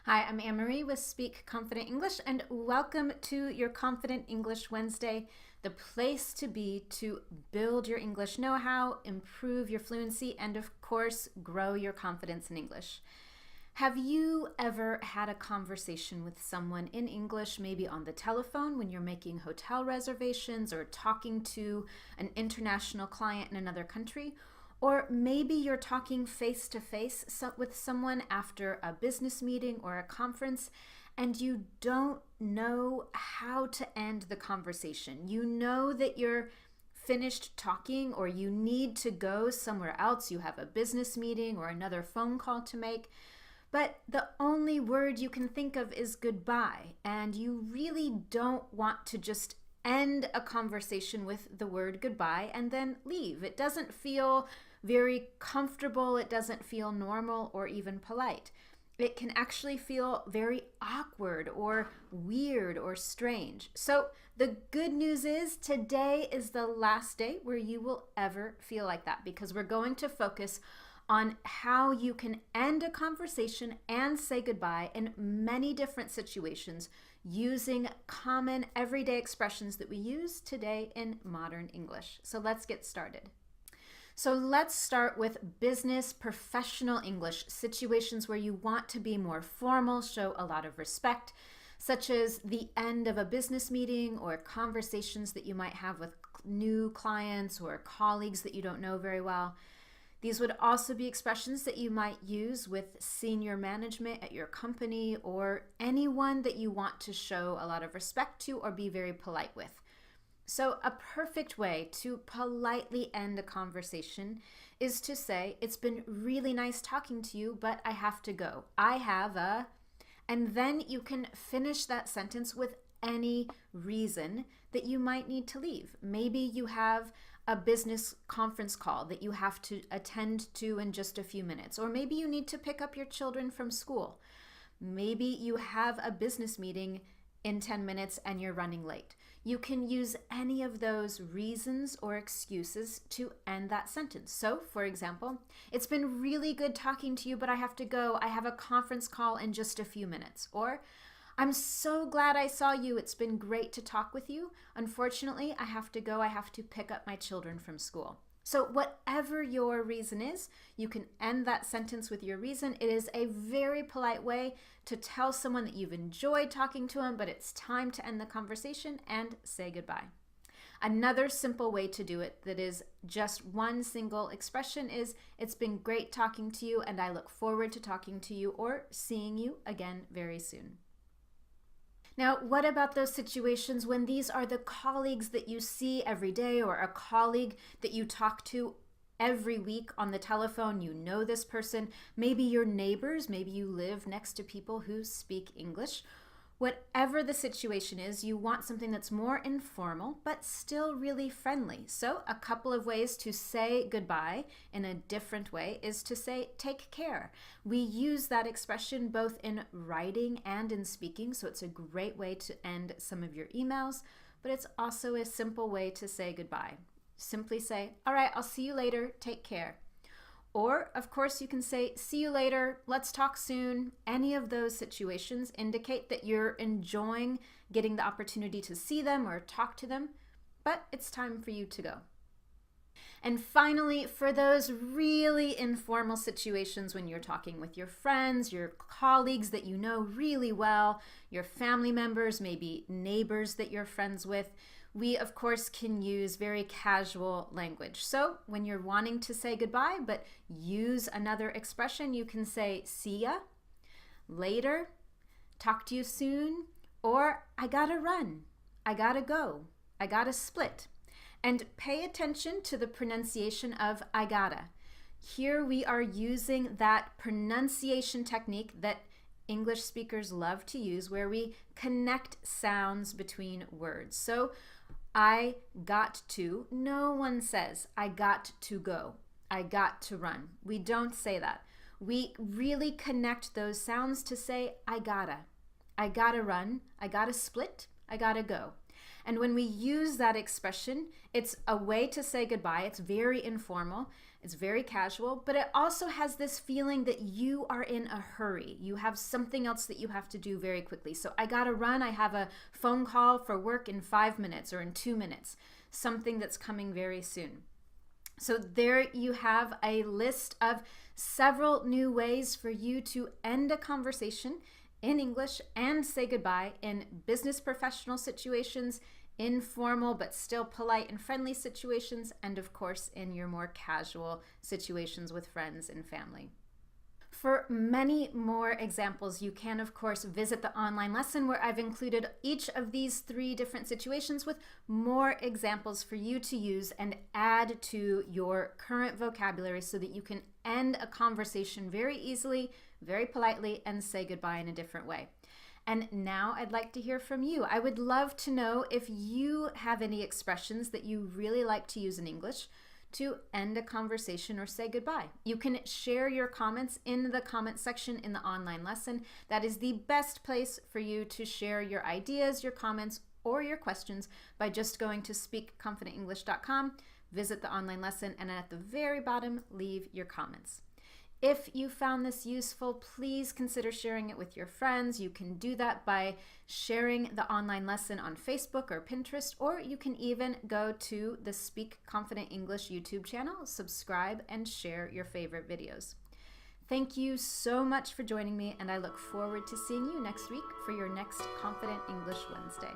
Hi, I'm Anne-Marie with Speak Confident English, and welcome to your Confident English Wednesday, the place to be to build your English know-how, improve your fluency, and of course, grow your confidence in English. Have you ever had a conversation with someone in English, maybe on the telephone when you're making hotel reservations or talking to an international client in another country? Or maybe you're talking face to face with someone after a business meeting or a conference and you don't know how to end the conversation. You know that you're finished talking or you need to go somewhere else. You have a business meeting or another phone call to make, but the only word you can think of is goodbye, and you really don't want to just end a conversation with the word goodbye and then leave. It doesn't feel very comfortable, it doesn't feel normal or even polite. It can actually feel very awkward or weird or strange. So the good news is today is the last day where you will ever feel like that, because we're going to focus on how you can end a conversation and say goodbye in many different situations using common everyday expressions that we use today in modern English. So let's get started. So let's start with business professional English, situations where you want to be more formal, show a lot of respect, such as the end of a business meeting or conversations that you might have with new clients or colleagues that you don't know very well. These would also be expressions that you might use with senior management at your company or anyone that you want to show a lot of respect to or be very polite with. So a perfect way to politely end a conversation is to say, it's been really nice talking to you, but I have to go. I have a, and then you can finish that sentence with any reason that you might need to leave. Maybe you have a business conference call that you have to attend to in just a few minutes, or maybe you need to pick up your children from school. Maybe you have a business meeting in 10 minutes and you're running late. You can use any of those reasons or excuses to end that sentence. So, for example, it's been really good talking to you, but I have to go. I have a conference call in just a few minutes. Or, I'm so glad I saw you. It's been great to talk with you. Unfortunately, I have to go. I have to pick up my children from school. So whatever your reason is, you can end that sentence with your reason. It is a very polite way to tell someone that you've enjoyed talking to them, but it's time to end the conversation and say goodbye. Another simple way to do it that is just one single expression is, it's been great talking to you and I look forward to talking to you or seeing you again very soon. Now, what about those situations when these are the colleagues that you see every day or a colleague that you talk to every week on the telephone? You know this person, maybe your neighbors, maybe you live next to people who speak English. Whatever the situation is, you want something that's more informal but still really friendly. So a couple of ways to say goodbye in a different way is to say take care. We use that expression both in writing and in speaking, so it's a great way to end some of your emails, but it's also a simple way to say goodbye. Simply say, all right, I'll see you later, take care. Or, of course, you can say, see you later, let's talk soon. Any of those situations indicate that you're enjoying getting the opportunity to see them or talk to them, but it's time for you to go. And finally, for those really informal situations when you're talking with your friends, your colleagues that you know really well, your family members, maybe neighbors that you're friends with, we, of course, can use very casual language. So when you're wanting to say goodbye, but use another expression, you can say, see ya, later, talk to you soon, or I gotta run, I gotta go, I gotta split. And pay attention to the pronunciation of I gotta. Here we are using that pronunciation technique that English speakers love to use, where we connect sounds between words. So I got to, no one says I got to go, I got to run. We don't say that. We really connect those sounds to say I gotta run, I gotta split, I gotta go. And when we use that expression, it's a way to say goodbye. It's very informal. It's very casual, but it also has this feeling that you are in a hurry. You have something else that you have to do very quickly. So I gotta run. I have a phone call for work in 5 minutes or in 2 minutes, something that's coming very soon. So there you have a list of several new ways for you to end a conversation in English and say goodbye in business professional situations, informal but still polite and friendly situations, and of course in your more casual situations with friends and family. For many more examples, you can of course visit the online lesson where I've included each of these 3 different situations with more examples for you to use and add to your current vocabulary so that you can end a conversation very easily, very politely, and say goodbye in a different way. And now I'd like to hear from you. I would love to know if you have any expressions that you really like to use in English to end a conversation or say goodbye. You can share your comments in the comment section in the online lesson. That is the best place for you to share your ideas, your comments, or your questions by just going to speakconfidentenglish.com, visit the online lesson, and at the very bottom, leave your comments. If you found this useful, please consider sharing it with your friends. You can do that by sharing the online lesson on Facebook or Pinterest, or you can even go to the Speak Confident English YouTube channel, subscribe, and share your favorite videos. Thank you so much for joining me, and I look forward to seeing you next week for your next Confident English Wednesday.